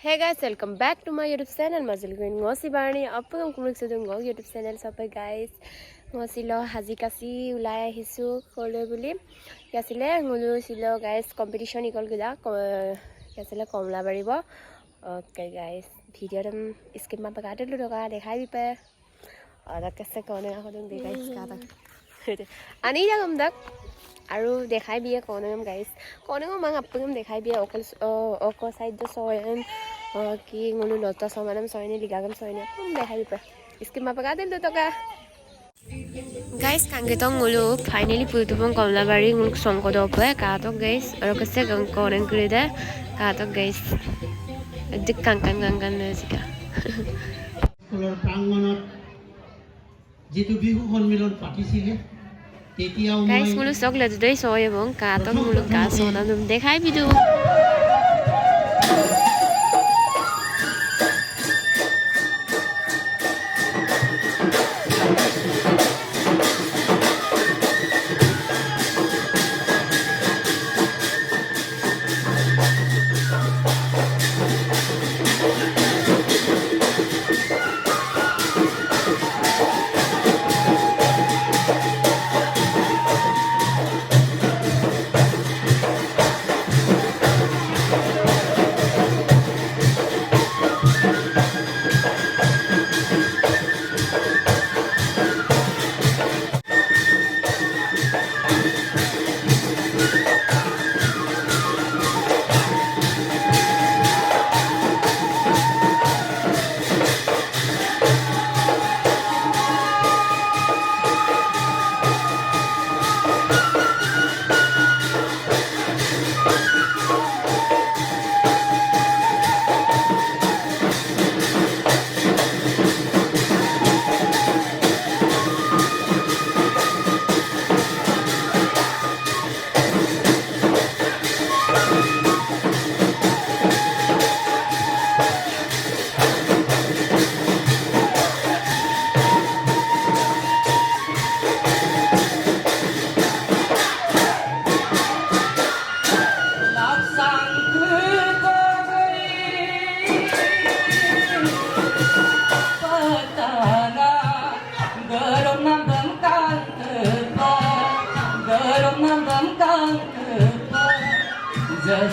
Hey guys, welcome back to my YouTube channel. Mazil Green Ngosi Barney. Apung kumrik sudung ngog YouTube channel sapai guys. Ngosi lo haji kasi ulai hisu kole buli. Yasile ngulu silo guys competition ikol gila. Yasile komla baribo. Okay guys, video dam skip ma pagate lu doka dekhai bi pe. Ada kaise kone ako dung dekhai iska tak. Ani jagam dak. আৰু দেখাই বিয়ে কোনেম guys কোনেম মাং আপং দেখাই বিয়ে অক side Sayan কি ngulu lota samanam soyne ligagam soyne pum dekhai bi iske ma paga del to ka guys kangetong ngulu finally putubong komlabari ngul songkodo pe ka to guys aro kase gang konen krida ka to guys dik kankan jika স্কুলৰ প্ৰাংগণত যেটো বিহু সন্মিলন পাতিছিলে তেতিয়াও মই guys ngulu sok le dei soye bong ka to ngulu ka sona dum dekhai bidu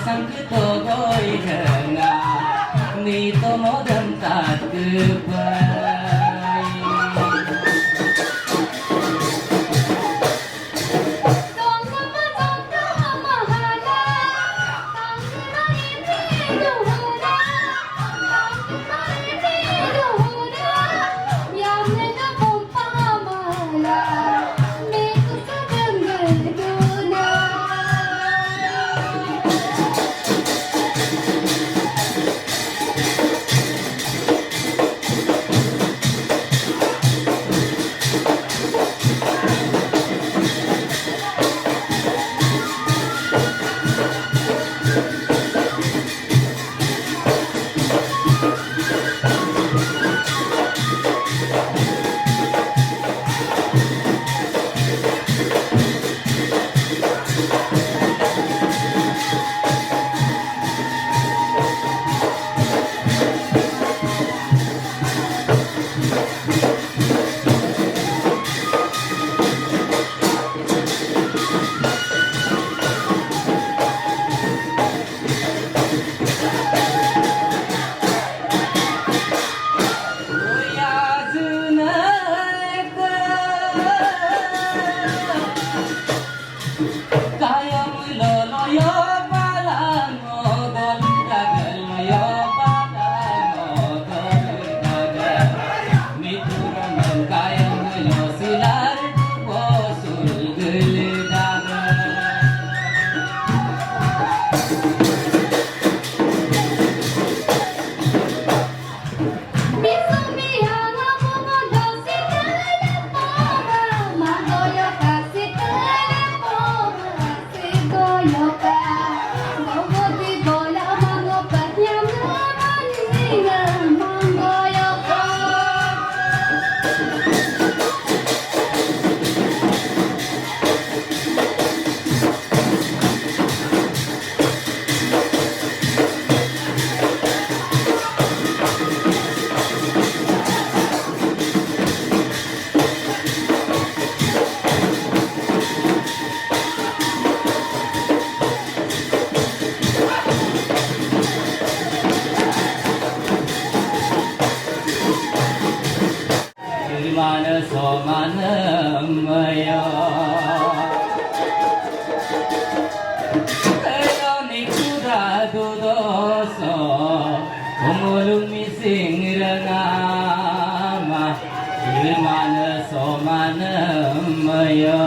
Sang to goi hanga ni to modam tat bai Dong ma hala tang mai ni lohara tang mai ni lohara yam ne na pom pa mala me tu sa dangal dona mana somanamaya Eloni kuda dudoso umulung mising rangama Ilmana somanamaya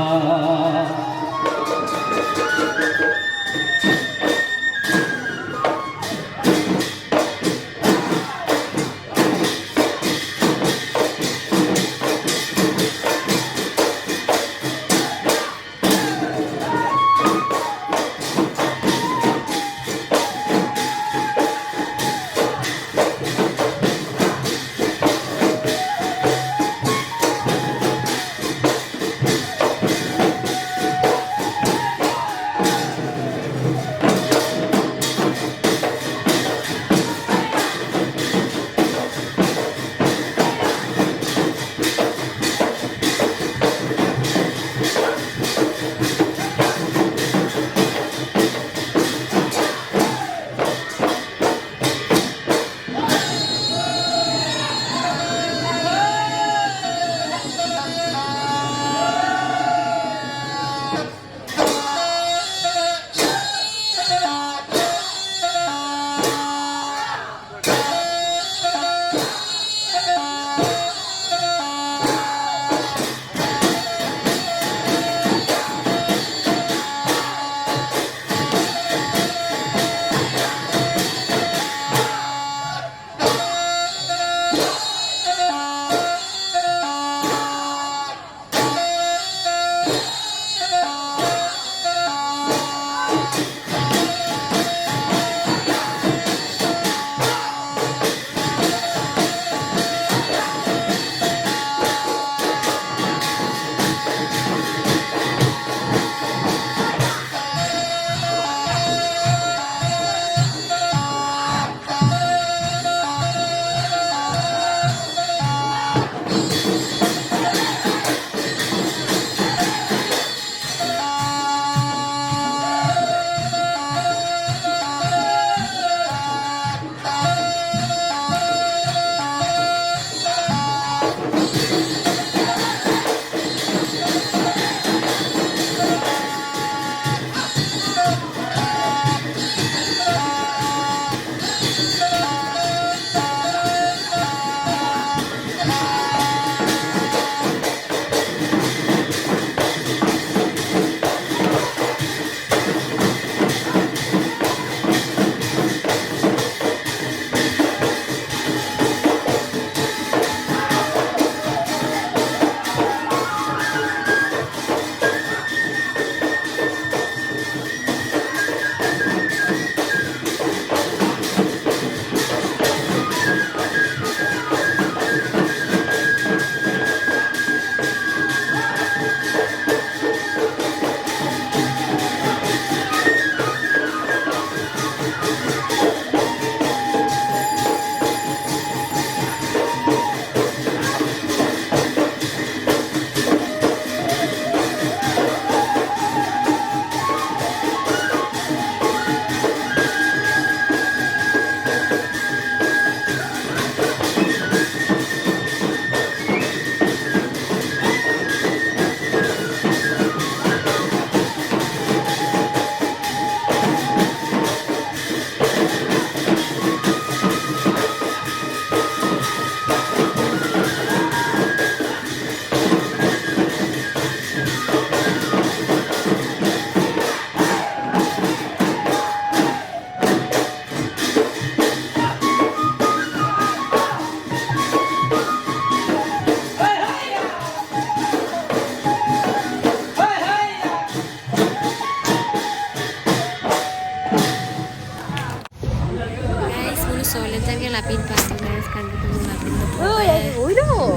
lapin pa guys kan ketemu lapin oh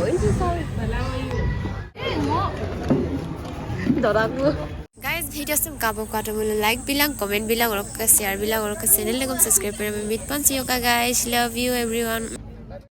itu doraku guys video sem kabo kato mulu like bilang comment bilang orok share bilang orok channel legom subscribe kore meet pan see you guys love you everyone